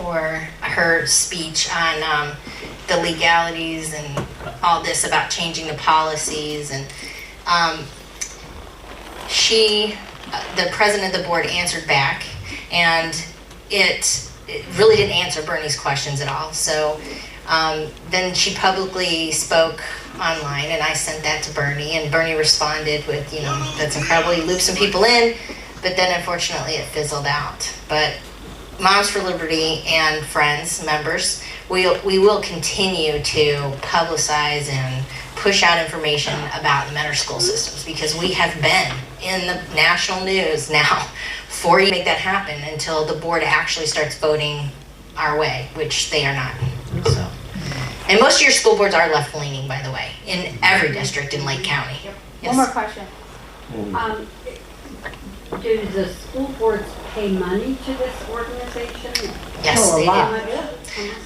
for her speech on the legalities and all this about changing the policies. And the president of the board answered back, and it really didn't answer Bernie's questions at all. So then she publicly spoke online, and I sent that to Bernie, and Bernie responded with, that's incredible, you looped some people in, but then unfortunately it fizzled out. But Moms for Liberty and friends, members, we will continue to publicize and push out information about the Mentor school systems, because we have been in the national news now for you to make that happen until the board actually starts voting our way, which they are not. So, and most of your school boards are left-leaning, by the way, in every district in Lake County. Yes. One more question. Do the school boards pay money to this organization? Yes, they do.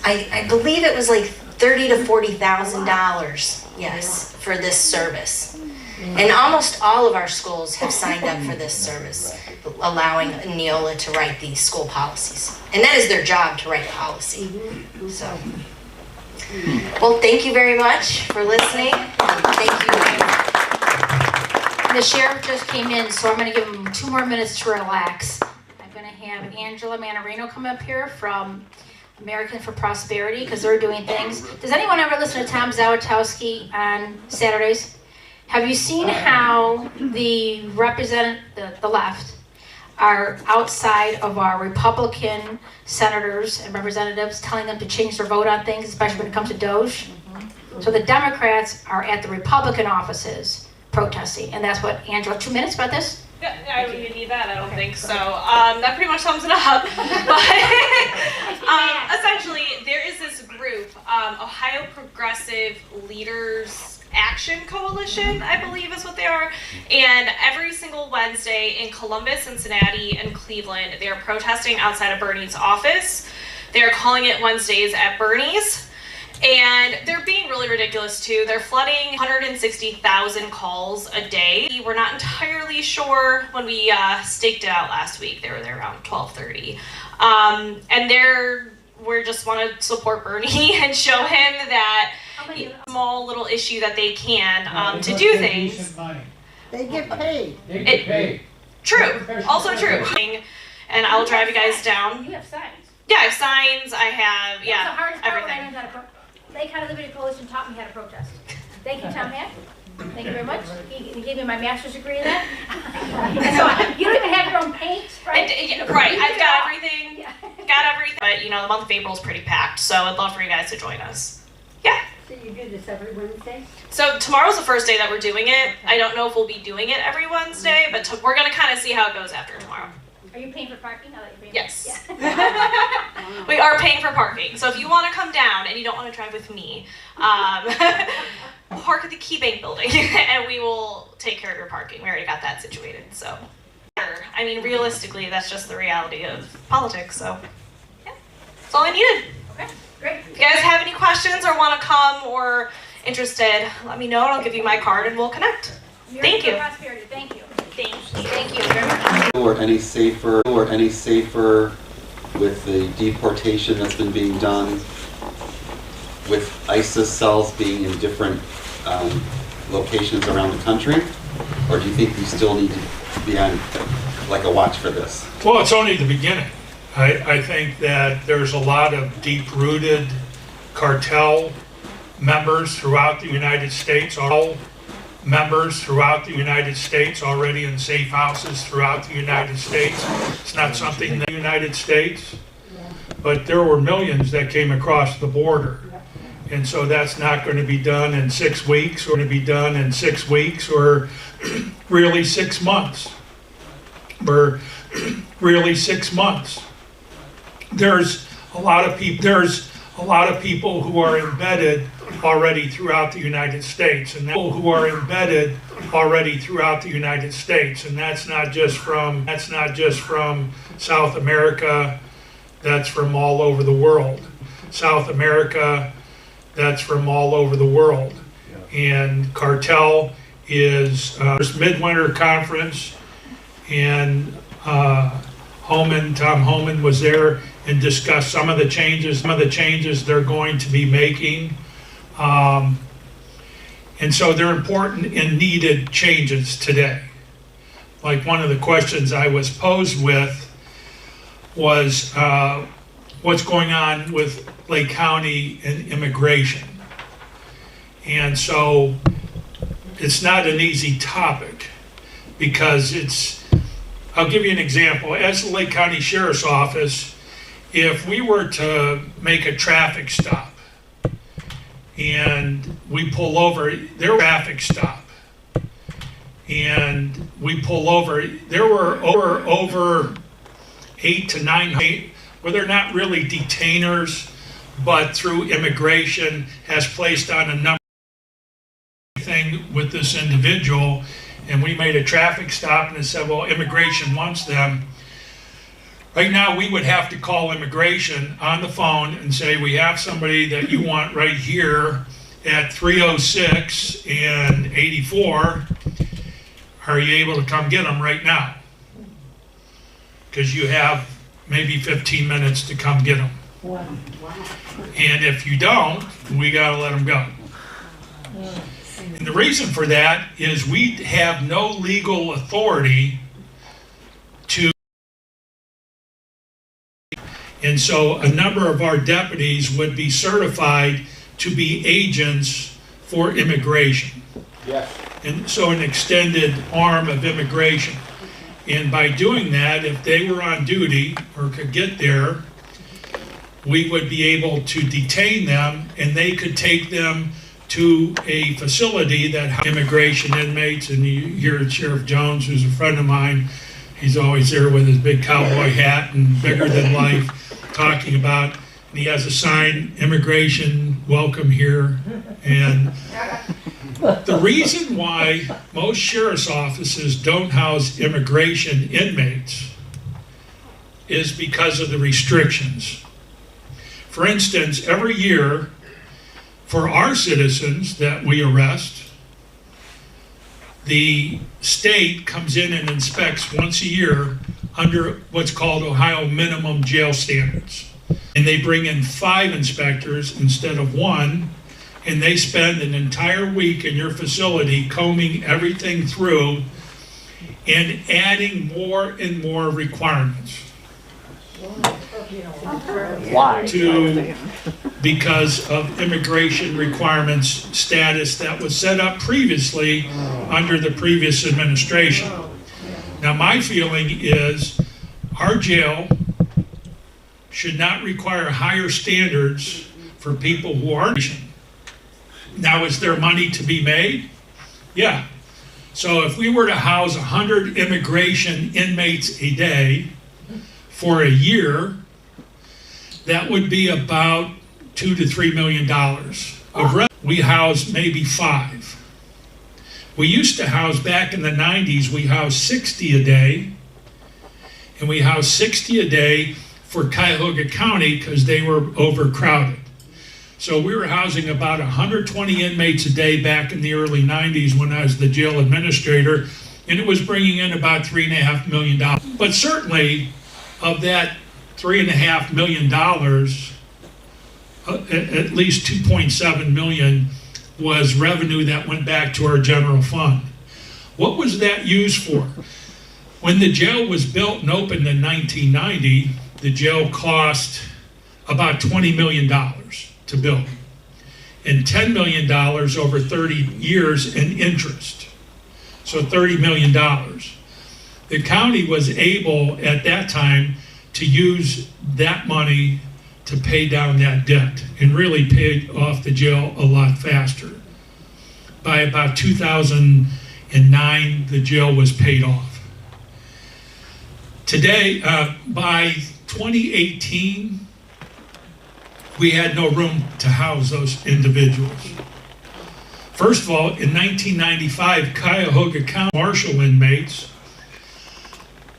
I believe it was like $30,000 to $40,000. Yes, for this service. And almost all of our schools have signed up for this service, allowing Neola to write these school policies. And that is their job, to write policy. So, well, thank you very much for listening. Thank you very much. The sheriff just came in, so I'm going to give him 2 more minutes to relax. I'm going to have Angela Manarino come up here from American for Prosperity, because they're doing things. Does anyone ever listen to Tom Zawitowski on Saturdays? Have you seen how the left are outside of our Republican senators and representatives, telling them to change their vote on things, especially when it comes to Doge? So the Democrats are at the Republican offices protesting, and that's what, Angela, 2 minutes about this? Yeah, I don't even need that, I don't think so. That pretty much sums it up. But essentially, there is this group, Ohio Progressive Leaders Action Coalition, I believe is what they are. And every single Wednesday in Columbus, Cincinnati, and Cleveland, they are protesting outside of Bernie's office. They are calling it Wednesdays at Bernie's. And they're being really ridiculous too. They're flooding 160,000 calls a day. We're not entirely sure. When we staked it out last week, they were there around 12:30. And we just want to support Bernie and show him that small little issue that they can to do things. They get paid. They get paid. True. Also true. And I'll drive you guys down. You have signs. Yeah, I have signs. I have, That's the hardest part when I everything. learned how to Lake County Liberty Coalition taught me how to protest. Thank you, Tom Hack. Thank you very much. He gave me my master's degree in that. So you don't even have your own paint, right? Right, I've got everything. Yeah. Got everything. But the month of April is pretty packed, so I'd love for you guys to join us. Yeah. So you do this every Wednesday? So tomorrow's the first day that we're doing it. I don't know if we'll be doing it every Wednesday, but we're gonna kind of see how it goes after tomorrow. Are you paying for parking now that you're paying? Yes. Yeah. We are paying for parking. So if you want to come down and you don't want to drive with me, park at the Key Bank building and we will take care of your parking. We already got that situated. So, I mean, realistically, that's just the reality of politics. So, yeah, that's all I needed. Okay, great. If you guys have any questions or want to come or interested, let me know and I'll give you my card and we'll connect. Thank you. Prosperity. Thank you. Thank you very much. Or any safer with the deportation that's been being done, with ISIS cells being in different locations around the country? Or do you think we still need to be on like a watch for this? Well, it's only the beginning. I think that there's a lot of deep-rooted cartel members throughout the United States, already in safe houses throughout the United States. It's not something that the United States, but there were millions that came across the border. And so that's not going to be done in 6 weeks, or really 6 months. There's a lot of people who are embedded already throughout the United States, and that's not just from South America, that's from all over the world. And Cartel is Midwinter Conference, and Tom Homan was there and discuss some of the changes they're going to be making. And so they're important and needed changes today. Like one of the questions I was posed with was what's going on with Lake County and immigration. And so it's not an easy topic because I'll give you an example. As the Lake County Sheriff's Office, if we were to make a traffic stop and we pull over, there were over 8 to 9, where they're not really detainers, but through immigration has placed on a number of things with this individual, and we made a traffic stop and it said, well, immigration wants them. Right now, we would have to call immigration on the phone and say, we have somebody that you want right here at 306 and 84. Are you able to come get them right now? Because you have maybe 15 minutes to come get them. Wow. And if you don't, we got to let them go. And the reason for that is we have no legal authority to. And so a number of our deputies would be certified to be agents for immigration. Yes. And so an extended arm of immigration. And by doing that, if they were on duty or could get there, we would be able to detain them and they could take them to a facility that has immigration inmates. And you hear Sheriff Jones, who's a friend of mine, he's always there with his big cowboy hat and bigger than life, talking about, and he has a sign, immigration, welcome here. And the reason why most sheriff's offices don't house immigration inmates is because of the restrictions. For instance, every year, for our citizens that we arrest, the state comes in and inspects once a year under what's called Ohio minimum jail standards. And they bring in 5 inspectors instead of 1, and they spend an entire week in your facility combing everything through and adding more and more requirements. Why? Because of immigration requirements status that was set up previously under the previous administration. Now, my feeling is our jail should not require higher standards for people who aren't. Now, is there money to be made? Yeah. So if we were to house 100 immigration inmates a day for a year, that would be about $2 to $3 million of revenue. We house maybe 5. We used to house, back in the 90s, we housed 60 a day, and we housed 60 a day for Cuyahoga County because they were overcrowded. So we were housing about 120 inmates a day back in the early 90s when I was the jail administrator, and it was bringing in about $3.5 million. But certainly, of that $3.5 million, at least $2.7 million was revenue that went back to our general fund. What was that used for? When the jail was built and opened in 1990, the jail cost about $20 million to build, and $10 million over 30 years in interest. So $30 million. The county was able at that time to use that money to pay down that debt and really paid off the jail a lot faster. By about 2009, the jail was paid off. Today, by 2018, we had no room to house those individuals. First of all, in 1995, Cuyahoga County Marshal inmates.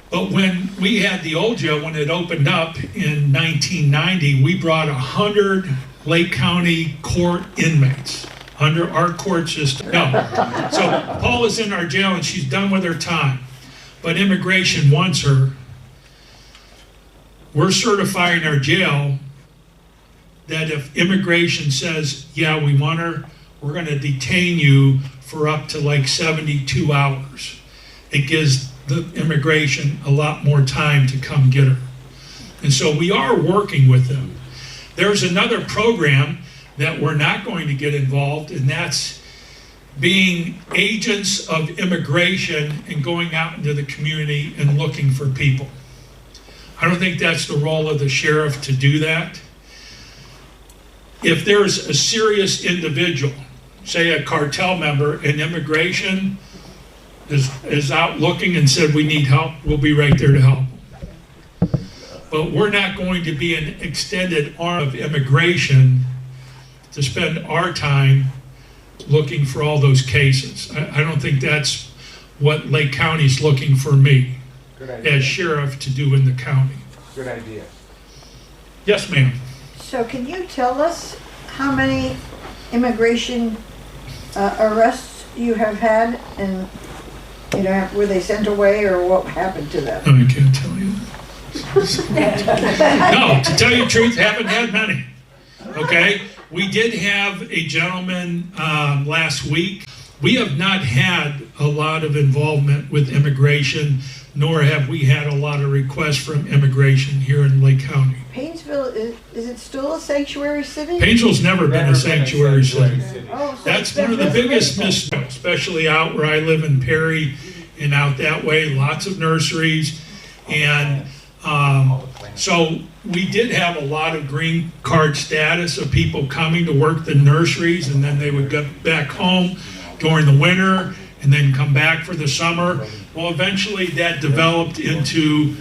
But when we had the old jail, when it opened up in 1990, we brought 100 Lake County court inmates under our court system. No. So Paul is in our jail and she's done with her time, but immigration wants her. we're certifying our jail that if immigration says, yeah, we want her, we're gonna detain you for up to like 72 hours. It gives the immigration a lot more time to come get her. And so we are working with them. There's another program that we're not going to get involved, and that's being agents of immigration and going out into the community and looking for people. I don't think that's the role of the sheriff to do that. If there's a serious individual, say a cartel member, and immigration is out looking and said, we need help, we'll be right there to help. But we're not going to be an extended arm of immigration to spend our time looking for all those cases. I don't think that's what Lake County's looking for me as sheriff to do in the county. Good idea. Yes, ma'am. So can you tell us how many immigration arrests you have had, and you know, were they sent away or what happened to them? No, I can't tell you. No, to tell you the truth, haven't had many. Okay, we did have a gentleman last week. We have not had a lot of involvement with immigration, nor have we had a lot of requests from immigration here in Lake County. Painesville, is it still a sanctuary city? Painesville's never been a sanctuary city. Oh, so That's it's been one of the really biggest great. missteps, especially out where I live in Perry and out that way, lots of nurseries. And so we did have a lot of green card status of people coming to work the nurseries, and then they would go back home during the winter and then come back for the summer. Well, eventually that developed into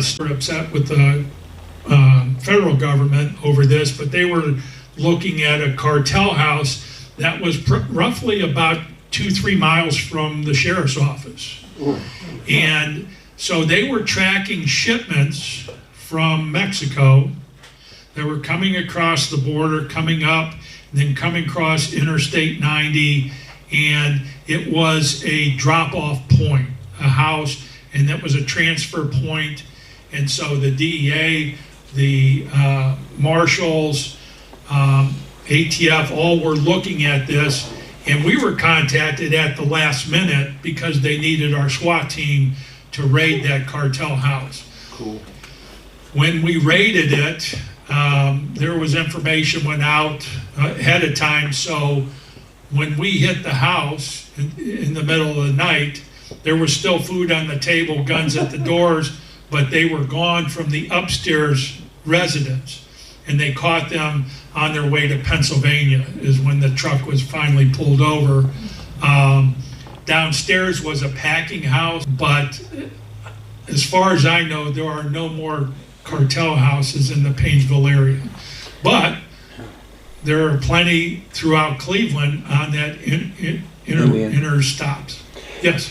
sort of upset with the federal government over this, but they were looking at a cartel house that was roughly about 2-3 miles from the sheriff's office. And so they were tracking shipments from Mexico that were coming across the border, coming up, and then coming across Interstate 90, and it was a drop-off point, a house, and that was a transfer point. And so the DEA, the marshals, ATF, all were looking at this, and we were contacted at the last minute because they needed our SWAT team to raid that cartel house. Cool. When we raided it, there was information went out ahead of time, so when we hit the house in the middle of the night, there was still food on the table, guns at the doors, but they were gone from the upstairs residence, and they caught them on their way to Pennsylvania is when the truck was finally pulled over. Downstairs was a packing house, but as far as I know, there are no more cartel houses in the Painesville area. But there are plenty throughout Cleveland on that inner stops. Yes.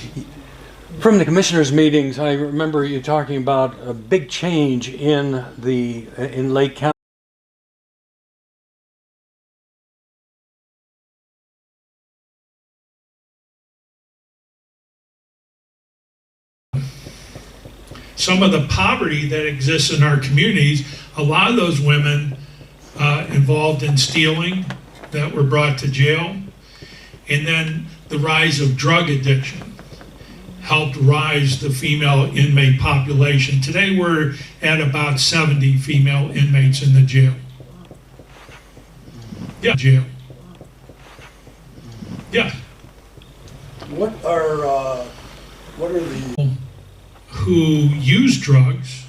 From the commissioners' meetings, I remember you talking about a big change in Lake County. Some of the poverty that exists in our communities, a lot of those women involved in stealing that were brought to jail, and then the rise of drug addiction helped rise the female inmate population. Today we're at about 70 female inmates in the jail. Yeah, jail. Yeah. What are the who use drugs,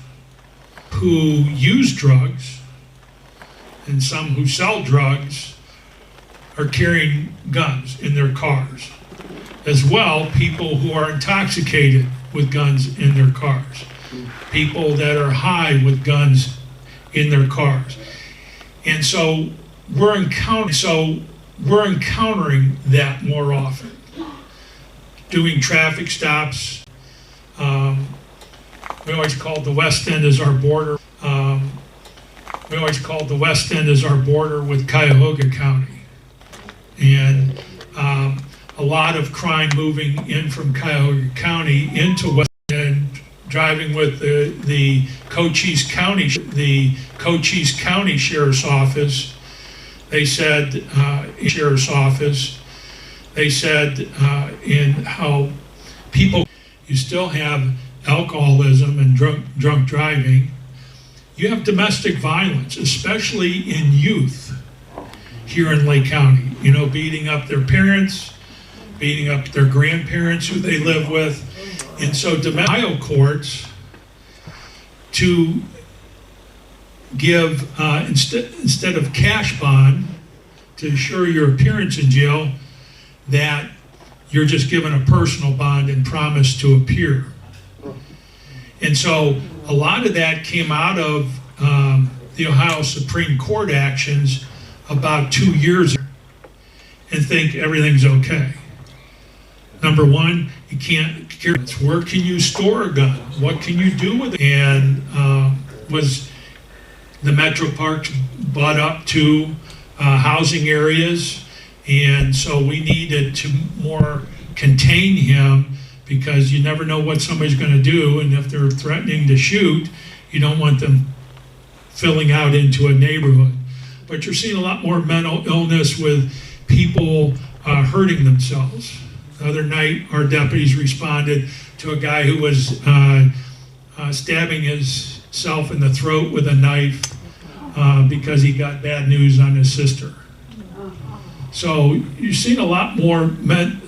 and some who sell drugs are carrying guns in their cars. As well, people who are intoxicated with guns in their cars. People that are high with guns in their cars. And so we're encountering that more often. Doing traffic stops. We always called the West End as our border. We always called the West End as our border with Cuyahoga County. And a lot of crime moving in from Cuyahoga County into West End, driving with the Cochise County Sheriff's Office, they said, in how people, you still have alcoholism and drunk driving. You have domestic violence, especially in youth here in Lake County. You know, beating up their parents, beating up their grandparents who they live with. And so Ohio courts to give, instead of cash bond to assure your appearance in jail, that you're just given a personal bond and promise to appear. And so a lot of that came out of the Ohio Supreme Court actions about 2 years ago, and think everything's okay. Number one, you can't carry it. Where can you store a gun? What can you do with it? And was the Metro Parks bought up to housing areas, and so we needed to more contain him, because you never know what somebody's going to do, and if they're threatening to shoot, you don't want them filling out into a neighborhood. But you're seeing a lot more mental illness with people hurting themselves. The other night, our deputies responded to a guy who was stabbing himself in the throat with a knife because he got bad news on his sister. So you've seen a lot more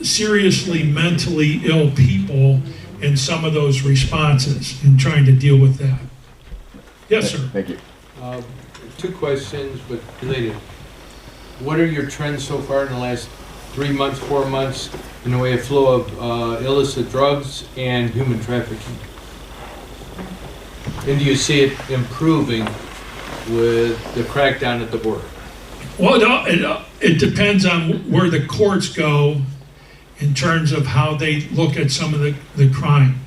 seriously mentally ill people in some of those responses and trying to deal with that. Yes, sir. Thank you. Two questions, but related. What are your trends so far in the last 3 months, 4 months, in the way of flow of illicit drugs and human trafficking? And do you see it improving with the crackdown at the border? Well, it depends on where the courts go in terms of how they look at some of the crime.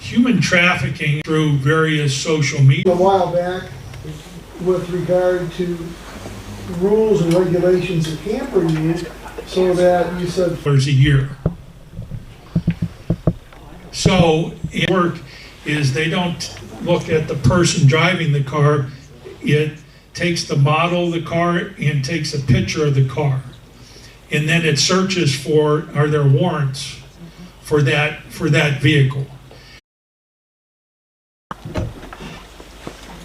Human trafficking through various social media. A while back, with regard to rules and regulations that hamper you, so that you said $1 a year. So in work is they don't look at the person driving the car. It takes the model of the car and takes a picture of the car. And then it searches for, are there warrants for that vehicle?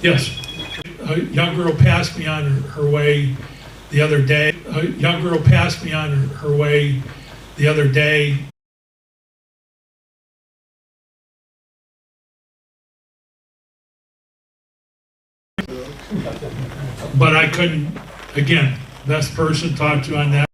Yes. A young girl passed me on her way the other day. But I couldn't, again, best person to talk to on that.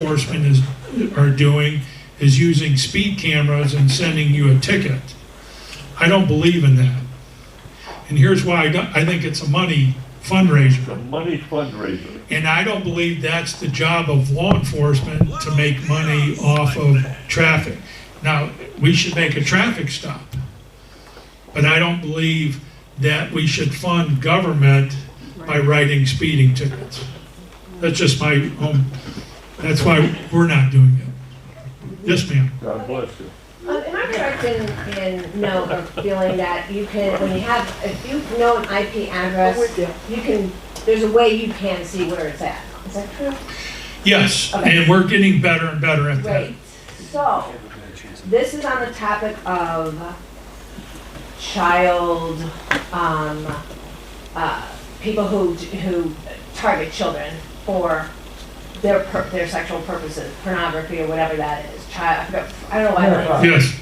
Enforcement are doing is using speed cameras and sending you a ticket. I don't believe in that. And here's why I think it's a money fundraiser. And I don't believe that's the job of law enforcement, to make money off of traffic. Now, we should make a traffic stop, but I don't believe that we should fund government by writing speeding tickets. That's just my own, that's why we're not doing it. Yes, ma'am. God bless you. Am I correct in feeling that you can, when you have, if you know an IP address, you can, there's a way you can see where it's at. Is that true? Yes, Okay. and we're getting better and better at that. Great. So, this is on the topic of child, people who target children for their sexual purposes, pornography or whatever that is. I don't know why. Yes.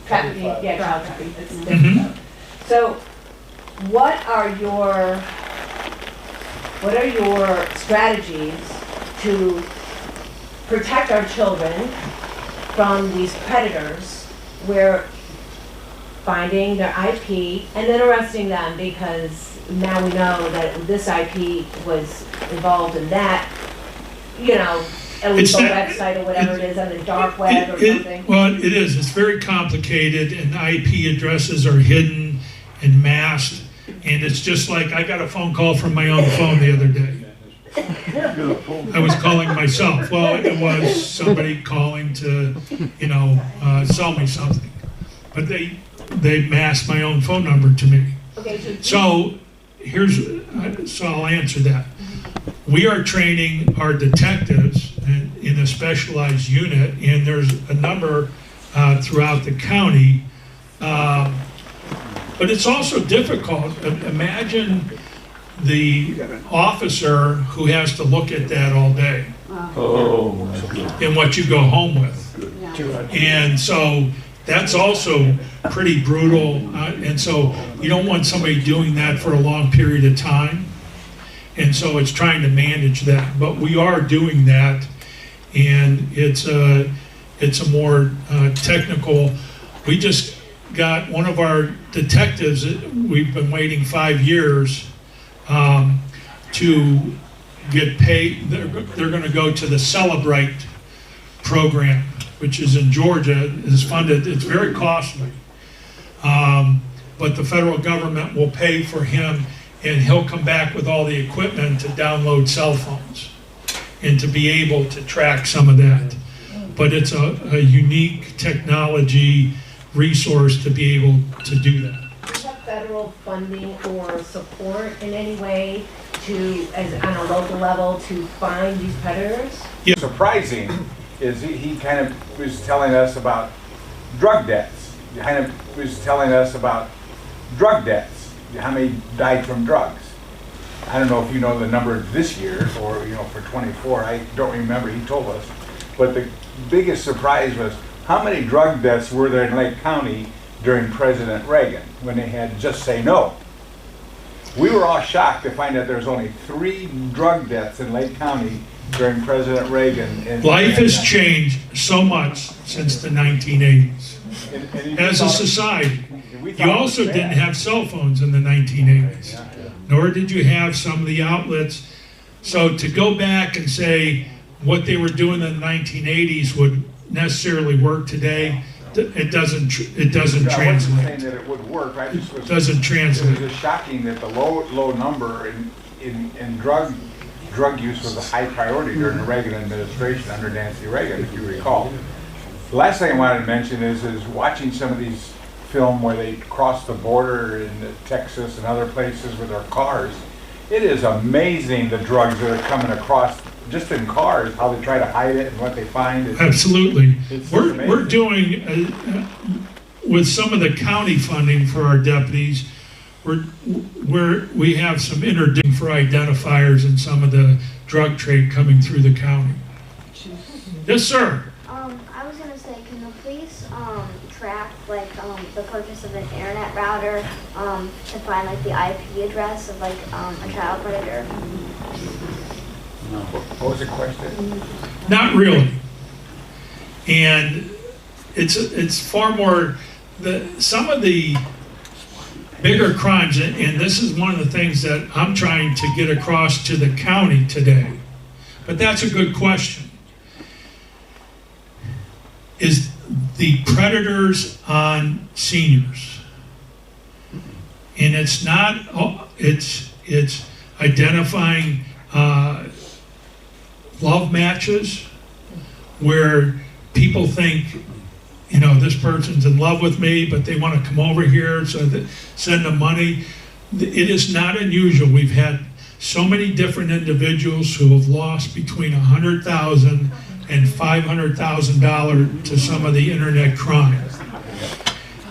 Trafficking, yeah, child trafficking. It's different stuff. So, what are your strategies to protect our children from these predators? We're finding their IP and then arresting them, because now we know that this IP was involved in that, illegal website or whatever it is on the dark web or something. Well, it is. It's very complicated, and IP addresses are hidden and masked. And it's just like, I got a phone call from my own phone the other day. I was calling myself. Well, it was somebody calling to, sell me something. But they masked my own phone number to me. Okay, So I'll answer that. We are training our detectives in a specialized unit, and there's a number throughout the county. But it's also difficult. Imagine the officer who has to look at that all day and what you go home with. And so that's also pretty brutal. And so you don't want somebody doing that for a long period of time. And so it's trying to manage that. But we are doing that, and it's a more technical. We just got one of our detectives, we've been waiting 5 years to get paid. They're going to go to the Celebrate program, which is in Georgia, is funded. It's very costly, but the federal government will pay for him, and he'll come back with all the equipment to download cell phones and to be able to track some of that. But it's a unique technology resource to be able to do that. Do you have federal funding or support in any way on a local level to find these predators? Yeah. Surprising is he kind of was telling us about drug debts. He kind of was telling us about drug debts, how many died from drugs. I don't know if you know the number this year or for 24. I don't remember. He told us, but the biggest surprise was how many drug deaths were there in Lake County during President Reagan when they had Just Say No. We were all shocked to find out there was only 3 drug deaths in Lake County during President Reagan. Life has changed so much since the 1980s. As a society, you also didn't have cell phones in the 1980s, nor did you have some of the outlets. So to go back and say what they were doing in the 1980s would necessarily work today, it doesn't translate. I wasn't saying that it would work. I just was. Doesn't translate. It was just shocking that the low number in drug use was a high priority during the Reagan administration under Nancy Reagan, if you recall. The last thing I wanted to mention is watching some of these film where they cross the border in Texas and other places with their cars. It is amazing the drugs that are coming across just in cars, how they try to hide it and what they find. Absolutely. We're doing, with some of the county funding for our deputies, we have some interdicting for identifiers and some of the drug trade coming through the county. Yes, sir. I was going to say, can the police track the purchase of an internet router to find the IP address of a child predator? No. What was the question? Not really. And it's far more, some of the bigger crimes, and this is one of the things that I'm trying to get across to the county today, but that's a good question, is the predators on seniors. And it's not, it's identifying love matches where people think, this person's in love with me, but they want to come over here, so that send them money. It is not unusual. We've had so many different individuals who have lost between $100,000 and $500,000 to some of the internet crimes.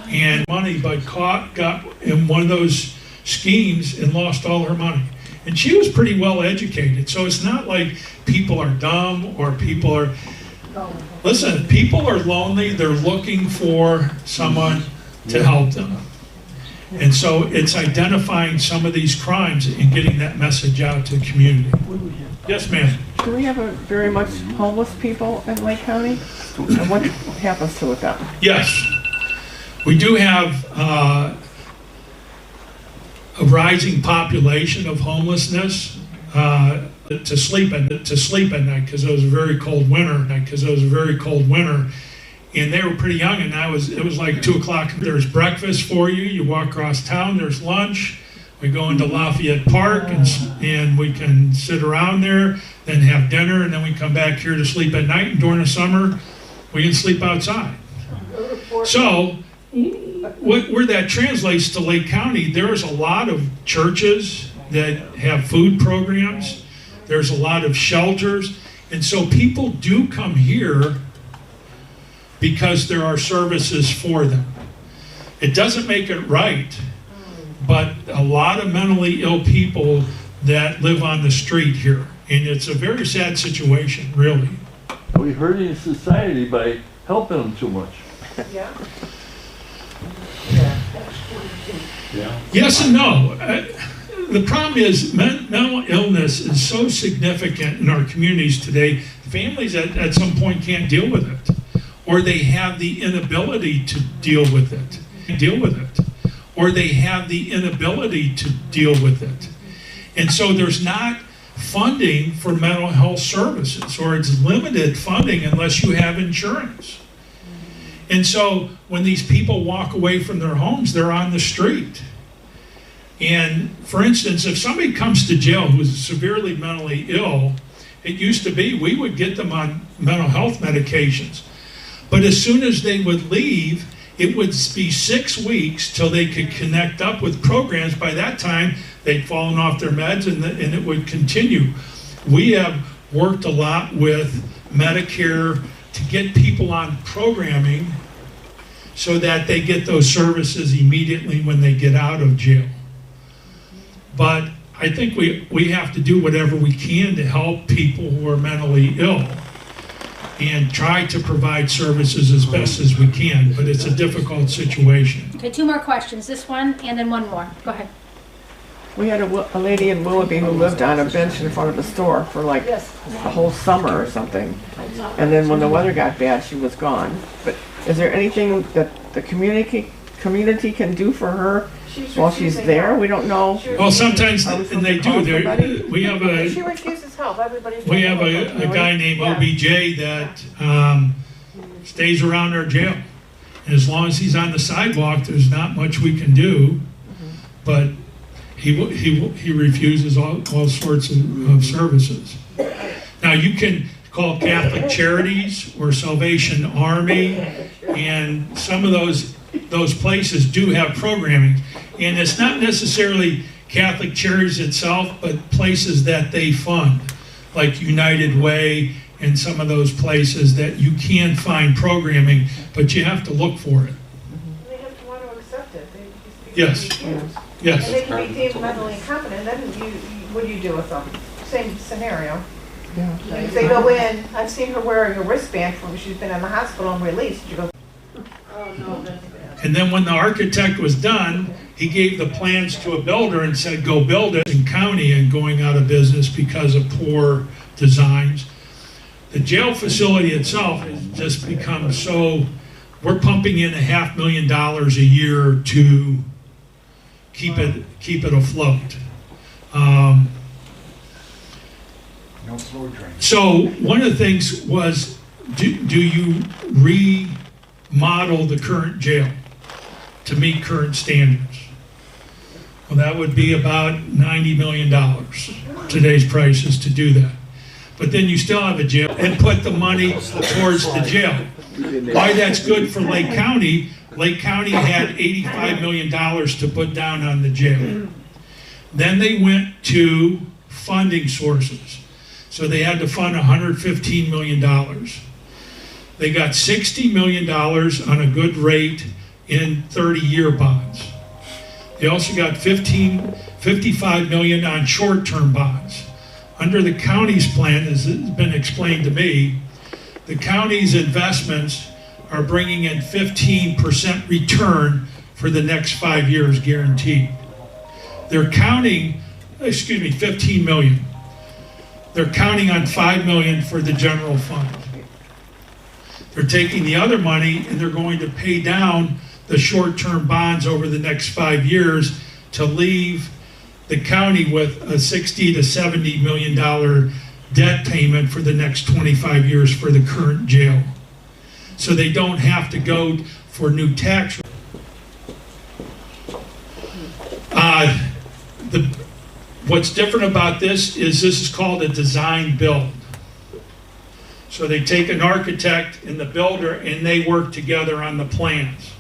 And money, but got in one of those schemes and lost all her money. And she was pretty well educated, so it's not like people are dumb or people are. Listen, people are lonely. They're looking for someone to help them. And so it's identifying some of these crimes and getting that message out to the community. Yes, ma'am. Do we have very much homeless people in Lake County? And what happens to them? Yes. We do have a rising population of homelessness. To sleep at night because it was a very cold winter. And they were pretty young, and it was like 2 o'clock. There's breakfast for you. You walk across town. There's lunch. We go into Lafayette Park and we can sit around there, then have dinner, and then we come back here to sleep at night. And during the summer, we can sleep outside. So, where that translates to Lake County, there's a lot of churches that have food programs. There's a lot of shelters. And so people do come here because there are services for them. It doesn't make it right, but a lot of mentally ill people that live on the street here. And it's a very sad situation, really. We're hurting society by helping them too much. Yeah. Yes and no. The problem is mental illness is so significant in our communities today, families at some point can't deal with it, or they have the inability to deal with it. Or they have the inability to deal with it. And so there's not funding for mental health services, or it's limited funding unless you have insurance. And so when these people walk away from their homes, they're on the street. And for instance, if somebody comes to jail who is severely mentally ill, it used to be we would get them on mental health medications. But as soon as they would leave, it would be 6 weeks till they could connect up with programs. By that time, they'd fallen off their meds and it would continue. We have worked a lot with Medicare to get people on programming so that they get those services immediately when they get out of jail. But I think we have to do whatever we can to help people who are mentally ill and try to provide services as best as we can, but it's a difficult situation. Okay, 2 more questions. This one and then 1 more. Go ahead. We had a lady in Willoughby who lived on a bench in front of the store for like a whole summer or something. And then when the weather got bad, she was gone. But is there anything that the community can do for her while she's there? We don't know. Well, sometimes, and they do. We have She refuses help. Everybody's a guy named OBJ that stays around our jail. And as long as he's on the sidewalk, there's not much we can do. But he refuses all sorts of services. Now, you can call Catholic Charities or Salvation Army, and some of those places do have programming. And it's not necessarily Catholic Charities itself, but places that they fund, like United Way and some of those places that you can find programming, but you have to look for it. They have to want to accept it. Yes. Yes. And they can be deemed mentally incompetent, then what do you do with them? Same scenario. Yeah. If they go in, I've seen her wearing a wristband from she's been in the hospital and released. You go, oh no, that's bad. And then when the architect was done, he gave the plans to a builder and said, go build it in county and going out of business because of poor designs. The jail facility itself has just become so, we're pumping in $500,000 a year to keep it afloat. No flow drain. So one of the things was, do you remodel the current jail to meet current standards? Well, that would be about $90 million, today's prices, to do that. But then you still have a jail and put the money towards the jail. Why that's good for Lake County, Lake County had $85 million to put down on the jail. Then they went to funding sources. So they had to fund $115 million. They got $60 million on a good rate in 30-year bonds. They also got $55 million on short-term bonds. Under the county's plan, as has been explained to me, the county's investments are bringing in 15% return for the next 5 years guaranteed. They're counting, 15 million. They're counting on 5 million for the general fund. They're taking the other money and they're going to pay down the short-term bonds over the next 5 years to leave the county with a $60 to $70 million debt payment for the next 25 years for the current jail. So they don't have to go for new tax. What's different about this is called a design build. So they take an architect and the builder and they work together on the plans.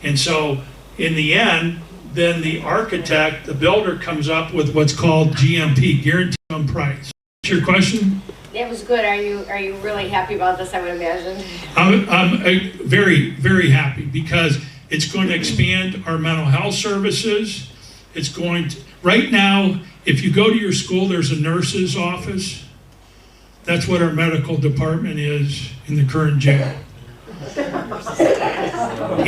And so in the end, then the architect, the builder comes up with what's called GMP, guaranteed minimum price. What's your question? That was good. Are you really happy about this, I would imagine? I'm very, very happy because it's going to expand our mental health services. It's going to, right now, if you go to your school, there's a nurse's office. That's what our medical department is in the current jail.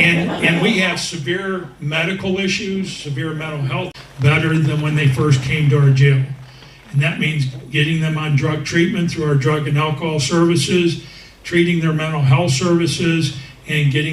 And we have severe medical issues, severe mental health, better than when they first came to our jail. And that means getting them on drug treatment through our drug and alcohol services, treating their mental health services, and getting